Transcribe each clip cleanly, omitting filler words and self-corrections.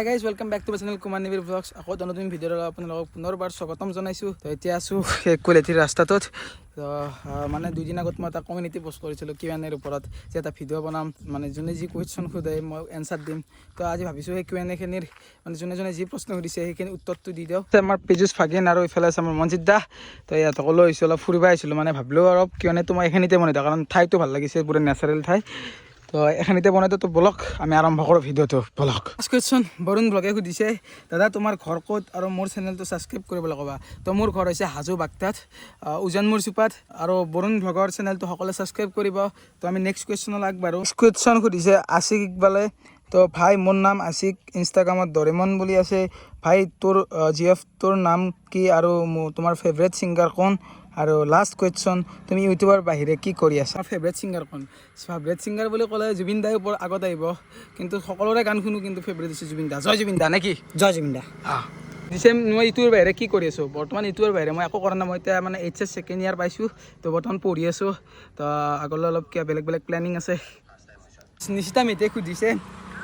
Hi guys, welcome back to my channel Kumar Nivir Vlogs. আকৌ নতুন ভিডিঅ'ত আপোনালোকক পুনৰবাৰ স্বাগতম জনাইছোঁ। তো এতিয়া আছোঁ কুলেঠিৰ ৰাস্তাটোত। তো মানে দুদিন আগত মই এটা কমিউনিটি পোষ্ট কৰিছিলোঁ Q&Aৰ ওপৰত যে এটা ভিডিঅ' বনাম, মানে যোনে যি কুৱেশ্যন সোধে মই এনচাৰ দিম। তো আজি ভাবিছোঁ সেই Q&Aখিনিৰ মানে যোনে যি প্ৰশ্ন সুধিছে সেইখিনি উত্তৰটো দি দিওঁ। আমাৰ পেজুছ ফাগিন আৰু এইফালে আছে আমাৰ মনজিত দা। তো ইহঁতকলৈ আহিছোঁ, অলপ ফুৰিব আহিছিলোঁ, মানে ভাবিলোঁ অলপ Q&Aটো মই এইখিনিতে বনাই দিওঁ, কাৰণ ঠাইটো ভাল লাগিছে, পুৰা নেচাৰেল ঠাই। তো এখানিতে বনাইতো তো ব্লগ আমি আৰম্ভ কৰোঁ ভিডিঅ'টো ব্লগ। ফাৰ্ষ্ট কুৱেশ্যন বৰুণ ব্লগে সুধিছে, দাদা তোমাৰ ঘৰ ক'ত আৰু মোৰ চেনেলটো ছাবস্ক্ৰাইব কৰিবলৈ ক'বা। তো মোৰ ঘৰ হৈছে হাজো বাগতাত, উজানমুৰ চুপাত, আৰু বৰুণ ব্লগৰ চেনেলটো সকলোৱে ছাবস্ক্ৰাইব কৰিব। তো আমি নেক্সট কুৱেশ্যনলৈ আগবাঢ়োঁ। কুৱেশ্যন সুধিছে আশিক ইকবালে। তো ভাই মোৰ নাম আশিক, ইনষ্টাগ্ৰামত ডৰেমন বুলি আছে। ভাই তোৰ জিএফ তোৰ নাম কি আৰু তোমাৰ ফেভৰেট ছিংগাৰ কোন? আৰু লাষ্ট কুৱেশ্যন, তুমি ইউটিউবৰ বাহিৰে কি কৰি আছা? ফেভৰেট ছিংগাৰ কোন? ফেভৰেট ছিংগাৰ বুলি ক'লে জুবিন দাই ওপৰত আগত আহিব, কিন্তু সকলোৰে গান শুনো, কিন্তু ফেভৰেট হৈছে জুবিন দা। জয় জুবিন দা নে কি? জয় জুবিন দা। দিছে মই ইউটিউবৰ বাহিৰে কি কৰি আছোঁ? বৰ্তমান ইউটিউবৰ বাহিৰে মই একো কৰা নাই। মই এতিয়া মানে HS ছেকেণ্ড ইয়াৰ পাইছোঁ, তো বৰ্তমান পঢ়ি আছোঁ। তো আগলৈ অলপ কিবা বেলেগ প্লেনিং আছে। নিশিতা মেধিয়ে সুধিছে,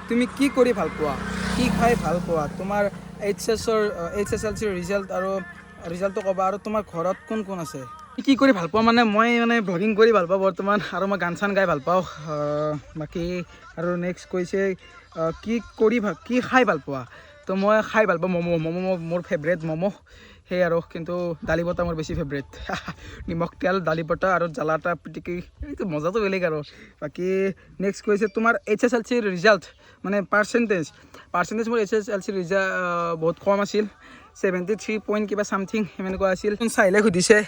তুমি কি কৰি ভাল পোৱা, কি খাই ভাল পোৱা, তোমাৰ HSLCৰ ৰিজাল্ট আৰু ৰিজাল্টটো ক'বা, আৰু তোমাৰ ঘৰত কোন কোন আছে? কি কৰি ভাল পাওঁ মানে মই ব্লগিং কৰি ভাল পাওঁ বৰ্তমান, আৰু মই গান চান গাই ভাল পাওঁ। বাকী আৰু নেক্সট কৈছে কি খাই ভাল পোৱা? তো মই খাই ভাল পাওঁ ম'ম' মোৰ ফেভৰেট ম'ম', সেই আৰু। কিন্তু দালি বটা মোৰ বেছি ফেভৰেট। নিমখ তেল দালি বটা আৰু জ্বালা এটা পিটিকি, এইটো মজাটো বেলেগ আৰু। বাকী নেক্সট কৈছে তোমাৰ HSLCৰ ৰিজাল্ট মানে পাৰ্চেণ্টেজ মোৰ HSLCৰ ৰিজাল্ট বহুত কম আছিল, 73 পইণ্ট কিবা চামথিং সেনেকুৱা আছিল। চাহিলে সুধিছে,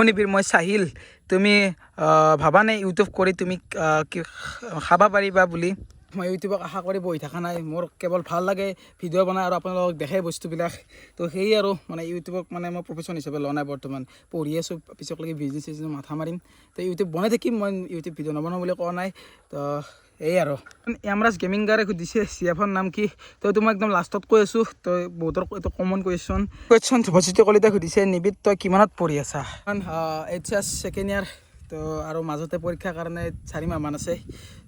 নিবিৰ মই চাহিল, তুমি ভাবানে ইউটিউব কৰি তুমি খাব পাৰিবা বুলি? মই ইউটিউবক আশা কৰি বহি থকা নাই, মোৰ কেৱল ভাল লাগে ভিডিঅ' বনাই আৰু আপোনালোকক দেখে বস্তুবিলাক। তো সেয়ে আৰু মানে ইউটিউবক মানে মই প্ৰফেশ্যন হিচাপে লোৱা নাই বৰ্তমান, পঢ়ি আছোঁ, পিছলৈকে বিজনেছ মাথা মাৰিম। তো ইউটিউব বনাই থাকিম, মই ইউটিউব ভিডিঅ' নবনাওঁ বুলি কোৱা নাই। তো এই আৰু এমৰাজ গেমিংগাৰে সুধিছে CFৰ নাম কি? তো এইটো মই একদম লাষ্টত কৈ আছোঁ। তো বহুতৰ এইটো কমন কুৱেশ্যন ধ্ৰুৱজ্যোতি কলিতাই সুধিছে, নিবিদ তই কিমানত পঢ়ি আছা? HS ছেকেণ্ড ইয়াৰ, তো আৰু মাজতে পৰীক্ষাৰ কাৰণে 4 মাহমান আছে।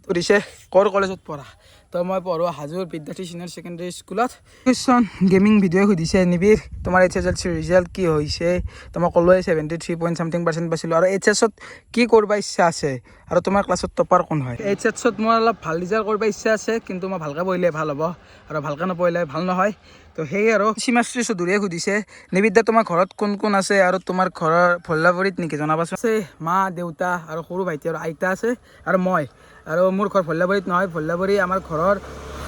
সুধিছে ক'ৰ কলেজত পঢ়া? তো মই পঢ়োঁ হাজোৰ বিদ্যাৰ্থী চিনিয়ৰ ছেকেণ্ডেৰী স্কুলত। কুৱেশ্যন গেমিং ভিডিঅ'ই সুধিছে, নিবিৰ তোমাৰ HSLCৰ ৰিজাল্ট কি হৈছে? তো মই ক'লোৱে 73 পইণ্ট চামথিং পাৰ্চেণ্ট পাইছিলোঁ। আৰু HSত কি কৰিব ইচ্ছা আছে, আৰু তোমাৰ ক্লাছত টপাৰ কোন হয়? HSত মই অলপ ভাল ৰিজাল্ট কৰিব ইচ্ছা আছে, কিন্তু মই ভালকৈ পঢ়িলে ভাল হ'ব, আৰু ভালকৈ নপঢ়িলে ভাল নহয়। তো সেয়ে আৰু। সীমাশ্ৰী চৌধুৰীয়ে সুধিছে, নিবিদ দা তোমাৰ ঘৰত কোন কোন আছে, আৰু তোমাৰ ঘৰৰ ভল্লাবাৰীত নেকি জনাবাচোন? আছে মা দেউতা আৰু সৰু ভাইটি আৰু আইতা আছে, আৰু মই। আৰু মোৰ ঘৰ ভল্লাবাৰীত নহয়, ভল্লাবাৰী আমাৰ ঘৰৰ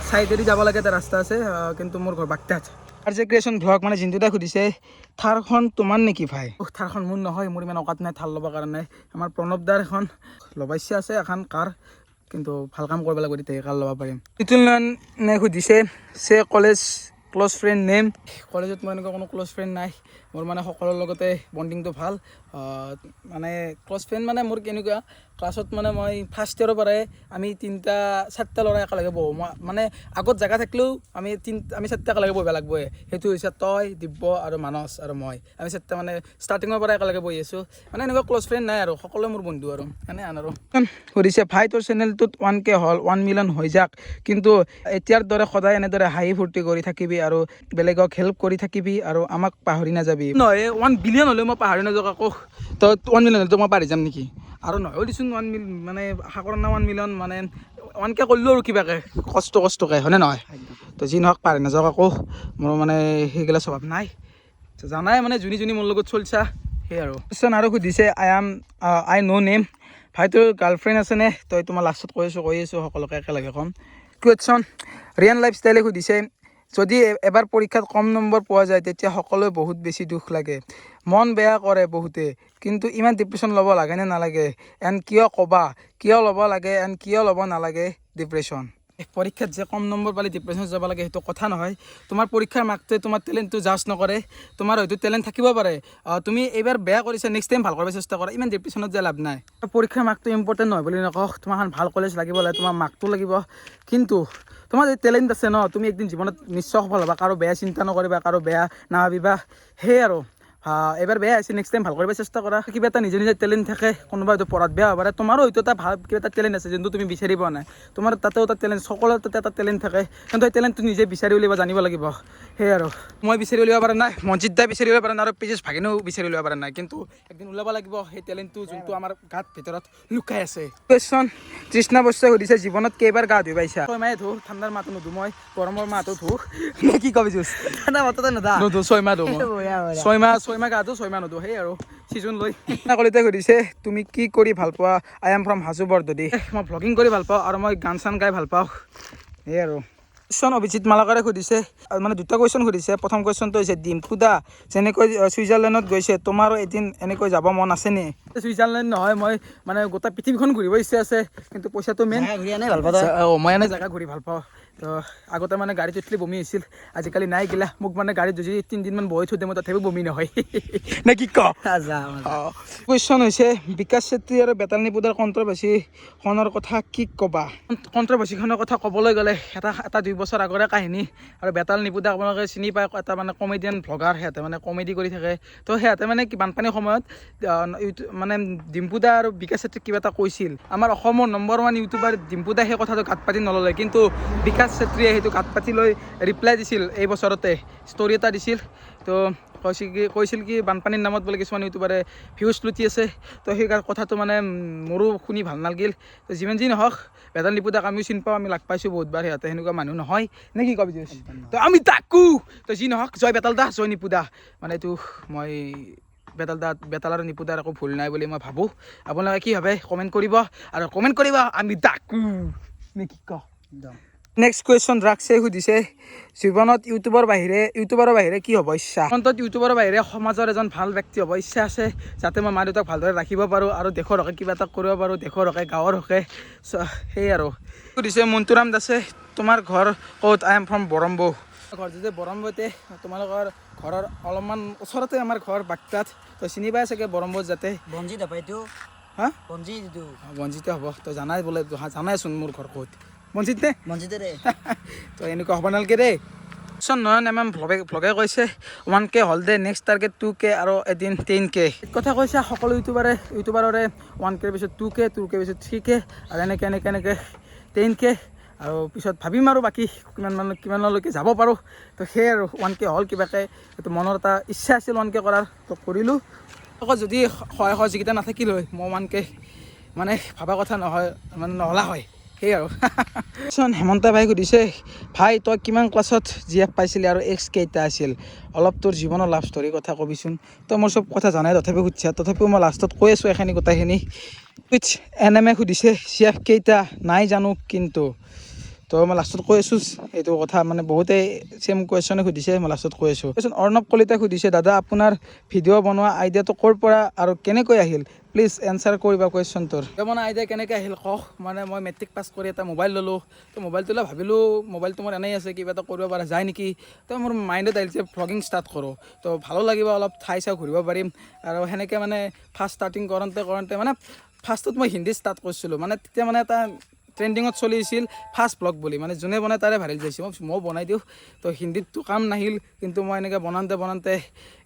চাইডেদি যাব লাগে, এটা ৰাস্তা আছে, কিন্তু মোৰ ঘৰ বাগতাত। RJ ক্ৰিয়েশ্যন ভ্লগ মানে জিন্তু দাই সুধিছে, থাৰখন তোমাৰ নেকি ভাই? থাৰখন মোৰ নহয়, মোৰ ইমান অকাত নাই থাৰ ল'বৰ কাৰণে। আমাৰ প্ৰণৱ দাৰ এখন ল'ব ইচ্ছা আছে, এখন কাৰ, কিন্তু ভাল কাম কৰিব লাগিব, তেতিয়াহে কাৰ ল'ব পাৰিম। তিতুল নয়নে সুধিছে, কলেজ ক্ল'জ ফ্ৰেণ্ড নেম? কলেজত মোৰ এনেকুৱা কোনো ক্ল'জ ফ্ৰেণ্ড নাই, মোৰ মানে সকলোৰ লগতে বণ্ডিংটো ভাল। মানে ক্ল'জ ফ্ৰেণ্ড মানে মোৰ কেনেকুৱা, ক্লাছত মানে মই ফাৰ্ষ্ট ইয়েৰৰ পৰাই আমি 3-4টা ল'ৰা একেলগে বহোঁ। মই মানে আগত জেগা থাকিলেও আমি 4টা একেলগে বহিব লাগিবই। সেইটো হৈছে তই, দিব্য আৰু মানস আৰু মই। আমি 4টা মানে ষ্টাৰ্টিঙৰ পৰা একেলগে বহি আছোঁ। মানে এনেকুৱা ক্ল'জ ফ্ৰেণ্ড নাই আৰু, সকলোৱে মোৰ বন্ধু আৰু এনেহেন আৰু। সুধিছে, ভাই তোৰ চেনেলটোত 1K হ'ল, 1 মিলিয়ন হৈ যাক, কিন্তু এতিয়াৰ দৰে সদায় এনেদৰে হাঁহি ফূৰ্তি কৰি থাকিবি আৰু বেলেগক হেল্প কৰি থাকিবি, আৰু আমাক পাহৰি নাযাবি। নহয় 1 বিলিয়ন হ'লেও মই পাহৰি নাযাওঁ কাকো। তো 1 মিলিয়ন হ'লেতো মই পাহৰি যাম নেকি? আৰু নহয়ও দিচোন 1 মিলিয়ন, মানে আশা কৰা নাই 1 মিলিয়ন, মানে 1K কৰিলোঁ আৰু কিবাকৈ কষ্টকৈ, হয়নে নহয়? তো যি নহওক পাহৰি নাযাওঁ কাকো, মোৰ মানে সেইগিলা স্বভাৱ নাই। জানাই মানে যোনী মোৰ লগত চলিছা, সেই আৰু। কুৱেশ্যন আৰু সুধিছে, আই ন' নেম, ভাই তোৰ গাৰ্লফ্ৰেণ্ড আছেনে? তো এইটো মই লাষ্টত কৈ আছোঁ সকলোকে একেলগে ক'ম। কুৱেশ্যন ৰিয়ান লাইফষ্টাইলে সুধিছে, যদি এবাৰ পৰীক্ষাত কম নম্বৰ পোৱা যায় তেতিয়া সকলোৱে বহুত বেছি দুখ লাগে, মন বেয়া কৰে বহুতে, কিন্তু ইমান ডিপ্ৰেশ্যন ল'ব লাগেনে নালাগে, এণ্ড কিয় ক'বা, কিয় ল'ব লাগে এণ্ড কিয় ল'ব নালাগে ডিপ্ৰেশ্যন? পৰীক্ষাত যে কম নম্বৰ পালে ডিপ্ৰেশ্যনত যাব লাগে সেইটো কথা নহয়। তোমাৰ পৰীক্ষাৰ মাৰ্কটোৱে তোমাৰ টেলেণ্টটো জাজ নকৰে। তোমাৰ হয়তো টেলেণ্ট থাকিব পাৰে, তুমি এইবাৰ বেয়া কৰিছা, নেক্সট টাইম ভাল কৰিব চেষ্টা কৰা, ইমান ডিপ্ৰেশ্যনত যে লাভ নাই। পৰীক্ষাৰ মাৰ্কটো ইম্পৰ্টেণ্ট নহয় বুলি নকওঁ, তোমাৰ এখন ভাল কলেজ লাগিব লাগে, তোমাৰ মাৰ্কটো লাগিব, কিন্তু তোমাৰ যদি টেলেণ্ট আছে ন, তুমি একদিন জীৱনত নিশ্চয় সফল হ'বা। কাৰো বেয়া চিন্তা নকৰিবা, কাৰো বেয়া নাভাবিবা, সেয়ে আৰু। এবাৰ বেয়া হৈছে নেক্সট টাইম ভাল কৰিব চেষ্টা কৰা কিবা এটা নিজে নিজে টেলেণ্ট থাকে কোনোবা হয়তো পঢ়াত বেয়া হ'ব পাৰে তোমাৰো হয়তো এটা ভাল কিবা এটা টেলেণ্ট আছে যোনটো তুমি বিচাৰি পোৱা নাই তোমাৰ তাতেও এটা টেলেণ্ট সকলোৰে তাতে এটা টেলেণ্ট থাকে কিন্তু সেই টেলেণ্টটো নিজে বিচাৰি উলিয়াব জানিব লাগিব সেয়ে আৰু মই বিচাৰি উলিয়াব পৰা নাই মনজিত দাই বিচাৰি উলিয়াব পৰা নাই আৰু পিজেছ ভাগিনেও বিচাৰি উলিয়াব পৰা নাই কিন্তু একদিন ওলাব লাগিব সেই টেলেণ্টটো যোনটো আমাৰ গাত ভিতৰত লুকাই আছে কুৱেশ্যন তৃষ্ণা বস্তুৱে সুধিছে জীৱনত কেইবাৰ গা ধুই পাইছা 6 মাহে ধো ঠাণ্ডাৰ মাহটো নুধো মই গৰমৰ মাহটো ধো নে কি কবি যুজ ঠাণ্ডা মাহটো নুধো 6 মাহ ধো 6 মাহ গা ধো 6 মাহ নুধো সেই আৰু চিজন লৈ কলিতে সুধিছে তুমি কি কৰি ভাল পোৱা আই এম ফ্ৰম হাজো বৰদদি মই ভ্লগিং কৰি ভাল পাওঁ আৰু মই গান চান গাই ভাল পাওঁ সেই আৰু কুৱেশ্যন অভিজিত মালাকাৰে সুধিছে মানে দুটা কুৱেশ্যন সুধিছে প্ৰথম কুৱেশ্যনটো হৈছে ডিম্পু দা যেনেকৈ ছুইজাৰলেণ্ডত গৈছে তোমাৰো এদিন এনেকৈ যাব মন আছে নি ছুইজাৰলেণ্ড নহয় মই মানে গোটেই পৃথিৱীখন ঘূৰিব ইচ্ছা আছে কিন্তু পইচাটো মেইন মই এনে জেগা ঘূৰি ভাল পাওঁ তো আগতে মানে গাড়ীত উঠিলে বমি হৈছিল আজিকালি নাই গিলা মোক মানে গাড়ীত যদি 3 দিনমান বহি থৈ দিয়ে মই তথাপিও বমি নহয় নে কি ক কুৱেশ্যন হৈছে বিকাশ চেত্ৰী আৰু বেতাল নিপুদাৰ কণ্ট্ৰভাৰ্চিখনৰ কথা কি ক'বা কণ্ট্ৰভাৰ্চিখনৰ কথা ক'বলৈ গ'লে এটা 2 বছৰ আগৰে কাহিনী আৰু বেতাল নিপুদা আপোনালোকে চিনি পায় এটা মানে কমেডিয়ান ভ্লগাৰ সিহঁতে মানে কমেডি কৰি থাকে তো সিহঁতে মানে কি বানপানীৰ সময়ত মানে ডিম্পুদা আৰু বিকাশ চেত্ৰীক কিবা এটা কৈছিল আমাৰ অসমৰ নম্বৰ 1 ইউটিউবাৰ ডিম্পুদাই সেই কথাটো গাত পাতি নল'লে কিন্তু বিকাশ চেত্ৰীয়ে সেইটো গাত পাতি লৈ ৰিপ্লাই দিছিল এই বছৰতে ষ্টৰি এটা দিছিল তো কৈছিল কি বানপানীৰ নামত বোলে কিছুমান ইউটিউবাৰে ভিউজ লুটি আছে তো সেই কথাটো মানে মোৰো শুনি ভাল নালাগিল তো যিমান যি নহওক বেতাল নিপুদাক আমিও চিনি পাওঁ আমি লাগ পাইছোঁ বহুতবাৰ সিহঁতে সেনেকুৱা মানুহ নহয় নে কি কবি তো আমি তাকো তো যি নহওক জয় বেতাল দা জয় নিপুদা মানে এইটো মই বেতাল আৰু নিপুদাৰ একো ভুল নাই বুলি মই ভাবোঁ আপোনালোকে কি ভাবে কমেণ্ট কৰিব আৰু কমেণ্ট কৰিব আমি তাকো নে কি ক নেক্সট কুৱেশ্যন ৰাক্সে সুধিছে জীৱনত ইউটিউবাৰৰ বাহিৰে কি হ'ব ইচ্ছা অন্তত ইউটিউবাৰৰ বাহিৰে সমাজৰ এজন ভাল ব্যক্তি হ'ব ইচ্ছা আছে যাতে মই মা দেউতাক ভালদৰে ৰাখিব পাৰোঁ আৰু দেশৰ হকে কিবা এটা কৰিব পাৰোঁ দেশৰ হকে গাঁৱৰ হকে সেই আৰু সুধিছে মন্তুৰাম দাসে তোমাৰ ঘৰ ক'ত আই এম ফ্ৰম বৰম্বু ঘৰ যদি বৰম্বুতে তোমালোকৰ ঘৰৰ অলপমান ওচৰতে আমাৰ ঘৰ বাক্তাত তো চিনি পাই চাগে বৰম্বুত যাতে বঞ্জিত হয়তো হা বঞ্জিতে হ'ব তো জানাই বোলে জানাইচোন মোৰ ঘৰ ক'ত মনজিতে ৰে তো এনেকুৱা হ'ব নালাগে দেই নয়ন এম ভ্লগে কৈছে 1K হ'ল দে নেক্সট টাৰ্গেট 2K আৰু এদিন 10K কথা কৈছে সকলো ইউটিউবাৰৰে 1K পিছত 2K পিছত 3K আৰু এনেকৈ 10K আৰু পিছত ভাবিম আৰু বাকী কিমানলৈকে যাব পাৰোঁ তো সেয়ে আৰু 1K হ'ল কিবাকৈ এইটো মনৰ এটা ইচ্ছা আছিল 1K কৰাৰ তো কৰিলোঁ আকৌ যদি সহায় সহযোগিতা নাথাকিল হয় মই 1K মানে ভাবা কথা নহয় মানে নহ'লা হয় সেই আৰু হেমন্ত ভাই সুধিছে ভাই তই কিমান ক্লাছত GF পাইছিলি আৰু এক্স কেইটা আছিল অলপ তোৰ জীৱনৰ লাভ ষ্টৰীৰ কথা কবিচোন তই মোৰ চব কথা জানাই তথাপিও মই লাষ্টত কৈ আছোঁ এখিনি গোটেইখিনি NMA সুধিছে GF কেইটা নাই জানো কিন্তু তো মই লাষ্টত কৈ আছোঁ এইটো কথা মানে বহুতেই চেম কুৱেশ্যনে সুধিছে মই লাষ্টত কৈ আছোঁ অৰ্ণৱ কলিতাই সুধিছে দাদা আপোনাৰ ভিডিঅ' বনোৱা আইডিয়াটো ক'ৰ পৰা আৰু কেনেকৈ আহিল প্লিজ এনচাৰ কৰিবা কুৱেশ্যনটোৰ বনোৱা আইডিয়া কেনেকৈ আহিল কওক মানে মই মেট্ৰিক পাছ কৰি এটা মোবাইল ল'লোঁ তো মোবাইলটো লৈ ভাবিলোঁ মোবাইলটো মোৰ এনেই আছে কিবা এটা কৰিব পৰা যায় নেকি তো মোৰ মাইণ্ডত আহিছে ভ্লগিং ষ্টাৰ্ট কৰোঁ তো ভালো লাগিব অলপ ঠাই চাই ঘূৰিব পাৰিম আৰু সেনেকৈ মানে ফাৰ্ষ্ট ষ্টাৰ্টিং কৰোঁতে মানে ফাৰ্ষ্টত মই হিন্দী ষ্টাৰ্ট কৰিছিলোঁ মানে তেতিয়া মানে এটা ট্ৰেণ্ডিঙত চলি আছিল ফাৰ্ষ্ট ব্লগ বুলি মানে যোনে বনাই তাৰে ভাইৰেল যাইছে মই বনাই দিওঁ তো হিন্দীতটো কাম নাহিল কিন্তু মই এনেকৈ বনাওঁতে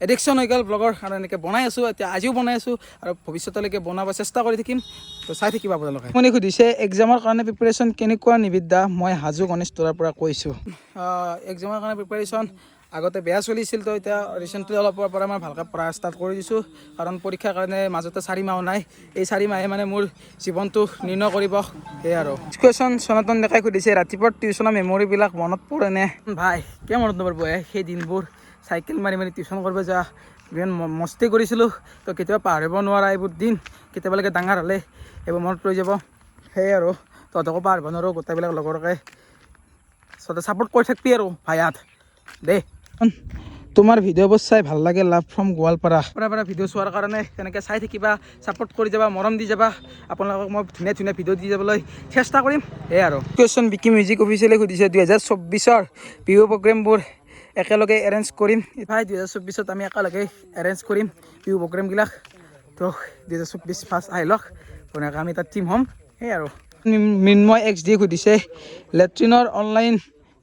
এডিকশ্যন হৈ গ'ল ব্লগৰ আৰু এনেকৈ বনাই আছোঁ এতিয়া আজিও বনাই আছোঁ আৰু ভৱিষ্যতলৈকে বনাব চেষ্টা কৰি থাকিম তো চাই থাকিবা আপোনালোকে আপুনি সুধিছে এক্সামৰ কাৰণে প্ৰিপেৰেশ্যন কেনেকুৱা নিবিদ্যা মই হাজো গণেশ তৰাৰ পৰা কৈছোঁ এক্সামৰ কাৰণে প্ৰিপেৰেশ্যন আগতে বেয়া চলিছিল তো এতিয়া ৰিচেণ্টলি অলপৰ পৰা মই ভালকৈ পঢ়া ষ্টাৰ্ট কৰি দিছোঁ কাৰণ পৰীক্ষাৰ কাৰণে মাজতে 4 মাহ নাই এই 4 মাহে মানে মোৰ জীৱনটো নিৰ্ণয় কৰিব সেয়ে আৰু কুৱেশ্যন সনাতন ডেকাই সুধিছে ৰাতিপুৱা টিউশ্যনৰ মেমৰিবিলাক মনত পৰেনে ভাই কিয় মনত নপৰিব সেই দিনবোৰ চাইকেল মাৰি টিউশ্যন কৰিব যোৱা ইমান মস্তি কৰিছিলোঁ তো কেতিয়াবা পাহৰিব নোৱাৰা এইবোৰ দিন কেতিয়াবালৈকে ডাঙৰ হ'লে এইবোৰ মনত ৰৈ যাব সেয়ে আৰু তহঁতকো পাহৰিব নোৱাৰোঁ গোটেইবিলাক লগৰকে ছাপোৰ্ট কৰি থাকিবি আৰু ভাইয়াত দে তোমাৰ ভিডিঅ'বোৰ চাই ভাল লাগে লাভ ফ্ৰম গোৱালপাৰা পৰা ভিডিঅ' চোৱাৰ কাৰণে তেনেকৈ চাই থাকিবা ছাপোৰ্ট কৰি যাবা মৰম দি যাবা আপোনালোকক মই ধুনীয়া ভিডিঅ' দি যাবলৈ চেষ্টা কৰিম সেয়াই আৰু কুৱেশ্যন বিকি মিউজিক অফিচিয়েলে সুধিছে 2024 বিহু প্ৰগ্ৰেমবোৰ একেলগে এৰেঞ্জ কৰিম ভাই 2024 আমি একেলগে এৰেঞ্জ কৰিম বিহু প্ৰগ্ৰেমবিলাক তো 2024 ফাৰ্ষ্ট আহি লওক ধুনীয়াকৈ আমি তাত টিম হ'ম সেয়াই আৰু মৃন্ময় XD সুধিছে লেট্ৰিনৰ অনলাইন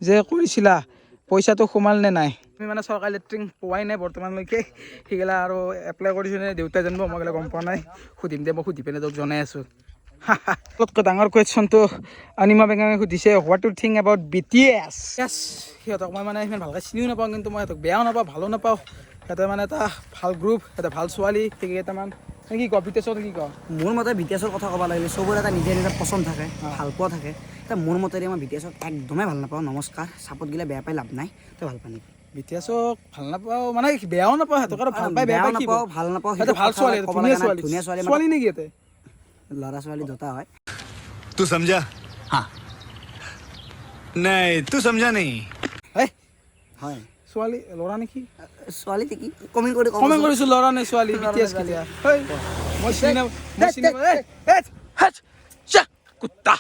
যে কৰিছিলা পইচাটো সোমাল নে নাই আমি মানে চৰকাৰী লেট্ৰিন পোৱাই নাই বৰ্তমানলৈকে সেইগিলা আৰু এপ্লাই কৰিছোঁ নে দেউতাই জানিব মই গ'লে গম পোৱা নাই সুধিম দে মই সুধি পিনে তোক জনাই আছোঁ আটাইতকৈ ডাঙৰ কুৱেশ্যনটো অনিমা বেঙাঙে সুধিছে what you think about BTS সিহঁতক মই মানে ইমান ভালকৈ চিনিও নাপাওঁ কিন্তু মই সিহঁতক বেয়াও নাপাওঁ ভালো নাপাওঁ সিহঁতে মানে এটা ভাল গ্ৰুপ সিহঁতে ভাল ছোৱালী কেইটামান কি ক BTSৰ কি ক মোৰ মতে BTSৰ কথা ক'ব লাগিলে চবৰে এটা নিজে নিজে পচন্দ থাকে ভাল পোৱা থাকে এতিয়া মোৰ মতেৰে মই BTSক একদমেই ভাল নাপাওঁ নমস্কাৰ চাপত গ'লে বেয়া পাই লাভ নাই তই ভাল পানী BTSক ভাল নাপাওঁ মানে বেয়াও নাপাওঁ সিহঁতক আৰু ভাল পাই বেয়া পাই নাপাওঁ ভাল নাপাওঁ সিহঁতে ভাল ছোৱালী ধুনীয়া ধুনীয়া ছোৱালী ছোৱালী নেকি ইয়াতে ল'ৰা ছোৱালী দুটা হয় तू समझा हाँ नहीं तू समझा नहीं হয় ছোৱালী ল'ৰা নেকি ছোৱালী নেকি কমেণ্ট কৰি কমেণ্ট কৰিছোঁ ল'ৰা নে ছোৱালী BTS কেতিয়া মই চিনি নাপাওঁ কুত্তা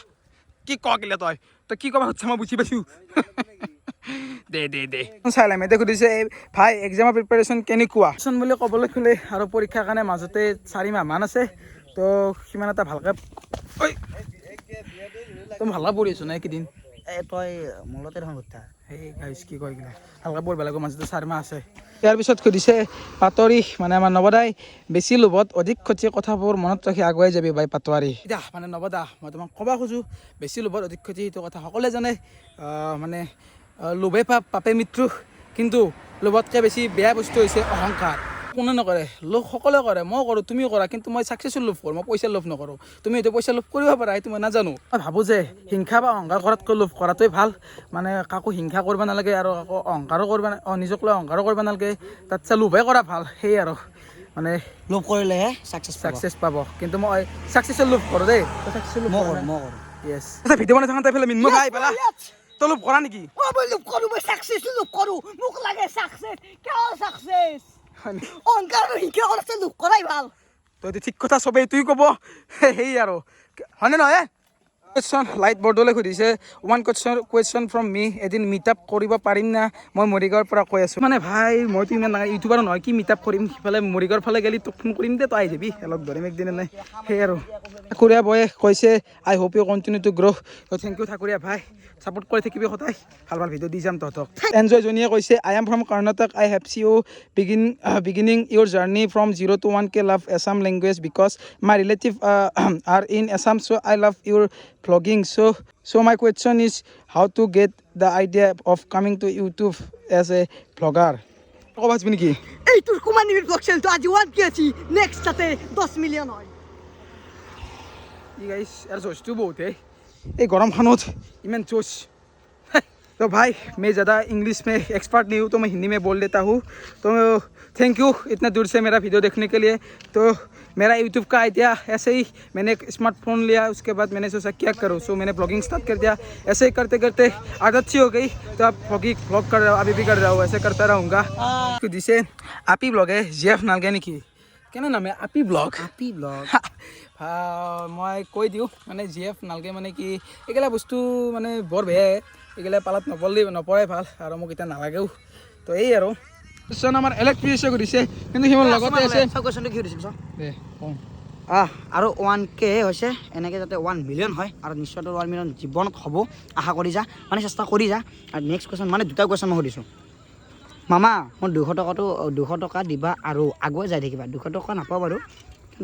কি ক কিলে তই কি ক'বা সুধিছা মই বুজি পাইছোঁ দে চাই লাম এতিয়া সুধিছে ভাই এক্সামৰ প্ৰিপাৰেশ্যন কেনেকুৱা বুলি ক'বলৈ গ'লে আৰু পৰীক্ষাৰ কাৰণে মাজতে 4 মাহমান আছে তো সিমান এটা ভালকৈ তই ভালকৈ পঢ়ি আছোঁ না এইকেইদিন তই মূলতে দেখোন কথা সেই গাইছ কি কয় কিলা ভালকৈ পঢ়িব লাগিব মাজতে 4 মাহ আছে ইয়াৰ পিছত সুধিছে পাতৰি মানে আমাৰ নৱদাই বেছি লোভত অধিক ক্ষতি কথাবোৰ মনত ৰাখি আগুৱাই যাবি বাই পাতোৱাৰী এতিয়া মানে নৱদা মই তোমাক ক'ব খোজোঁ বেছি লোভত অধিক ক্ষতি সেইটো কথা সকলোৱে জানে মানে লোভে পাপে মৃত্যু কিন্তু লোভতকৈ বেছি বেয়া বস্তু হৈছে অহংকাৰ কোনে নকৰে লোক সকলোৱে কৰে মই কৰোঁ তুমিও কৰা কিন্তু মই ছাকচেছফুল লোভ কৰোঁ মই পইচাৰ লোভ নকৰোঁ তুমি হয়তো পইচা লোভ কৰিব পাৰা সেইটো মই নাজানো মই ভাবোঁ যে হিংসা বা অহংকাৰ কৰাতকৈ লোভ কৰাটোৱে ভাল মানে কাকো হিংসা কৰিব নালাগে আৰু কাকো অহংকাৰো কৰিব নিজক লৈ অহংকাৰো কৰিব নালাগে তাতছে লোভে কৰা ভাল সেয়ে আৰু মানে লোভ কৰিলেহে ছাকচেছ পাব কিন্তু মই ছাকচেছৰ লোভ কৰোঁ দেই ছাকচেছৰ লোভ মই কৰোঁ য়েছ আচ্ছা ভিডিঅ' বনাই থাকোঁতে এইফালে মিনময় ভাই পেলা তই লোভ কৰা নেকি মই লোভ কৰোঁ মই ছাকচেছ লোভ কৰোঁ মোক লাগে ছাকচেছ কিয় ছাকচেছ অহংকাৰ আৰু হিংসা কৰাতছে লোভ কৰাই ভাল তইতো ঠিক কথা চবেই তুই ক'ব সেই আৰু হয়নে নহয় কুৱেশ্যন লাইট বৰ্ডলৈ সুধিছে ওৱান কুৱেশ্যন ফ্ৰম মি এদিন মিট আপ কৰিব পাৰিম না মই মৰিগাঁৱৰ পৰা কৈ আছোঁ মানে ভাই মইতো ইমান ইউটিউবাৰ নহয় কি মিট আপ কৰিম সিফালে মৰিগাঁৱৰ ফালে গ'লে তোক ফোন কৰিম দে তই আহি যাবি লগ ধৰিম একদিনে নাই সেই আৰু ঠাকুৰীয়া বয়ে কৈছে আই হোপ ইউ কণ্টিনিউ টু গ্ৰ' থেংক ইউ ঠাকুৰীয়া ভাই ছাপোৰ্ট কৰি থাকিবি সদায় ভাল ভাল ভিডিঅ' দি যাম তহঁতক এনজয় জনীয়ে কৈছে I am from Karnataka I have see you beginning your journey from 0 to 1K love Assam language because my relative are in Assam so' I love your vlogging so my question is how to get the idea of coming to YouTube as a vlogger ক'ব আসবি নেকি এই তোৰ কুমানীৰ blog চেনেলটো আজি 1K আছে next তাতে 10 million হয় ই গাইছ আৰু জোচটো বহুত এই গৰমখনত ইমান জোচ तो भाई मैं ज़्यादा इंग्लिश में एक्सपर्ट नहीं हूँ तो मैं हिंदी में बोल देता हूँ तो थैंक यू इतना दूर से मेरा वीडियो देखने के लिए तो मेरा यूट्यूब का आइडिया ऐसे ही मैंने एक स्मार्टफोन लिया उसके बाद मैंने सोचा क्या करूँ सो मैंने ब्लॉगिंग स्टार्ट कर दिया ऐसे ही करते करते आदत सी हो गई तो अब ब्लॉग कर रहा हूँ अभी भी कर रहा हूँ ऐसे करता रहूँगा जिसे आप ही ब्लॉग है JF नालगानी की কেনে নামে আপি ব্লগ মই কৈ দিওঁ মানে JF নালগে মানে কি এইগিলা বস্তু মানে বৰ বেয়াই এইগিলা পালাত নপৰে ভাল আৰু মোক এতিয়া নালাগেও তো এই আৰু কুৱেশ্যন আমাৰ ইলেক্ট্ৰিচিয়াছে সুধিছে কিন্তু সি মোৰ লগতে আছে কুৱেশ্যনটো কি সুধিছিল দে আৰু 1K হৈছে এনেকৈ যাতে 1 মিলিয়ন হয় আৰু নিশ্চয় 1 মিলিয়ন জীৱনত হ'ব আশা কৰি যা মানে চেষ্টা কৰি যা আৰু নেক্সট কুৱেশ্যন মানে দুটা কুৱেশ্যন মই সুধিছোঁ মামা মই 200 টকা দিবা আৰু আগুৱাই যাই থাকিবা 200 টকা নাপাওঁ বাৰু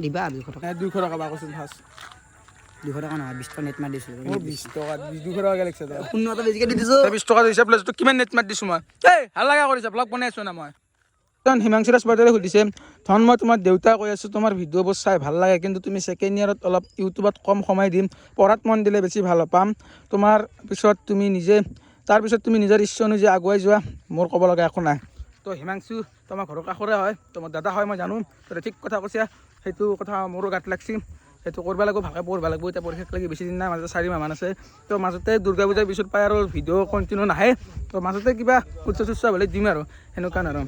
দিবা 200 টকা 200 টকা বা কৈছোঁ ফাৰ্ষ্ট 200 টকা নহয় 20 টকা নেট মাৰি দিছোঁ 20 টকা 200 টকা লাগিছে তই 15 টকা বেছিকৈ দি দিছোঁ 20 টকা হিচাপ লৈছোঁ কিমান নেট মাৰি দিছোঁ মই এই ভাল লগা কৰিছে ব্লগ বনাই আছোঁ না মই হিমাংশু ৰাজপাটৰে সুধিছে ধন মই তোমাৰ দেউতা কৈ আছোঁ তোমাৰ ভিডিঅ'বোৰ চাই ভাল লাগে কিন্তু তুমি ছেকেণ্ড ইয়াৰত অলপ ইউটিউবত কম সময় দিম পঢ়াত মন দিলে বেছি ভাল পাম তাৰপিছত তুমি নিজৰ ইচ্ছা অনুযায়ী আগুৱাই যোৱা মোৰ ক'ব লগা একো নাই তো হিমাংশু তোমাৰ ঘৰৰ কাষৰে হয় তোমাৰ দাদা হয় মই জানো তই ঠিক কথা কৈছা সেইটো কথা মোৰো গাত লাগছি সেইটো কৰিব লাগিব ভালকৈ পঢ়িব লাগিব এতিয়া পৰীক্ষাক লাগি বেছি দিন নাই মাজতে 4 মাহমান আছে তো মাজতে দুৰ্গা পূজাৰ পিছত পাই আৰু ভিডিঅ' কণ্টিনিউ নাহে তো মাজতে কিবা উৎসৱ হ'লে দিম আৰু সেনেকুৱা আৰু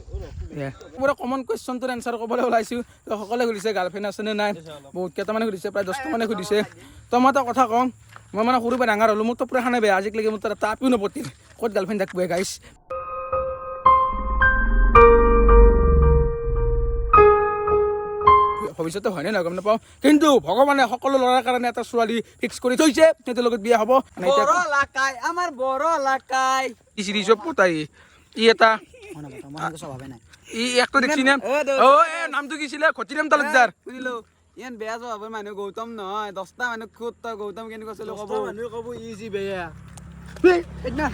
পুৰা কমন কুৱেশ্যনটোৰ এনচাৰ ক'বলৈ ওলাইছোঁ তো সকলোৱে সুধিছে গাৰ্লফ্ৰেণ্ড আছেনে নাই বহুত কেইটামানে সুধিছে প্ৰায় 10টা মানে সুধিছে তো মই এটা কথা কওঁ মই মানে সৰুৰ পৰা ডাঙৰ হ'লোঁ মোৰ তো পুৰা খানে বেয়া আজিলৈকে মোৰ তাত আপিও নপতিল ক'ত গাৰ্লফ্ৰেণ্ড থাকিব গাইছ ভৱিষ্যতে হয়নে নহয় গম নাপাওঁ কিন্তু ভগৱানে সকলো ল'ৰাৰ কাৰণে এটা ছোৱালী ফিক্স কৰি থৈছে সিহঁতৰ লগত বিয়া হ'ব আমাৰ বৰ লাকাই চিৰিজৰ পতাই ই এটা মই নাপাতো মই এনেকৈ স্বভাৱে নাই ই একটো দেখছি না ও এ নামটো কিছিলে ঘটিৰাম তালুকদাৰ শুনিলো ইয়ান বেয়া স্বভাৱৰ মানুহ গৌতম নহয় 10টা মানুহ খুদ তই গৌতম কেনেকৈ চলো ক'ব মানুহ ক'ব ইজি বেয়া সেইদিনা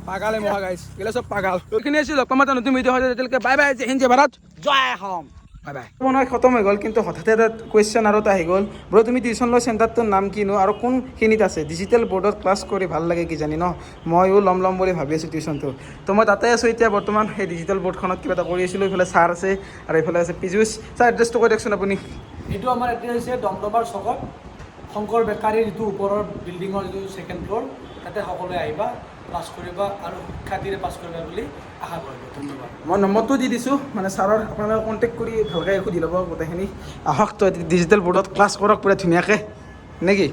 পাগালে মহা গাইছ গেলা সব পাগাল এইখিনি আছিল অকমাতা নতুন ভিডিঅ' হয় তেতিয়ালৈকে বাই বাই জয় হিন্দ জয় ভাৰত জয় অসম বাই বাই মনে হয় খতম হৈ গ'ল কিন্তু হঠাতে এটা কুৱেশ্যন আৰু এটা আহি গ'ল ব্ৰ তুমি টিউশ্যন লোৱা চেণ্টাৰটোৰ নাম কিনো আৰু কোনখিনিত আছে ডিজিটেল বৰ্ডত ক্লাছ কৰি ভাল লাগে কিজানি ন ময়ো ল'ম বুলি ভাবি আছোঁ টিউশ্যনটো তো মই তাতে আছোঁ এতিয়া বৰ্তমান সেই ডিজিটেল বৰ্ডখনত কিবা এটা কৰি আছিলোঁ এইফালে ছাৰ আছে আৰু এইফালে আছে পীযুষ ছাৰ এড্ৰেছটো কৈ দিয়কচোন আপুনি এইটো আমাৰ এতিয়া হৈছে দমদমাৰ চকত শংকৰ বেকাৰীৰ যিটো ওপৰৰ বিল্ডিঙৰ যিটো ছেকেণ্ড ফ্ল'ৰ তাতে সকলোৱে আহিবা ক্লাছ কৰিবা আৰু শিক্ষাৰ্থীৰে পাছ কৰিবা বুলি আশা কৰিলোঁ ধন্যবাদ মই নম্বৰটো দি দিছোঁ মানে ছাৰৰ আপোনালোকে কণ্টেক্ট কৰি ভালকৈ সুধি ল'ব গোটেইখিনি আহক তো ডিজিটেল বৰ্ডত ক্লাছ কৰক পূৰা ধুনীয়াকৈ নেকি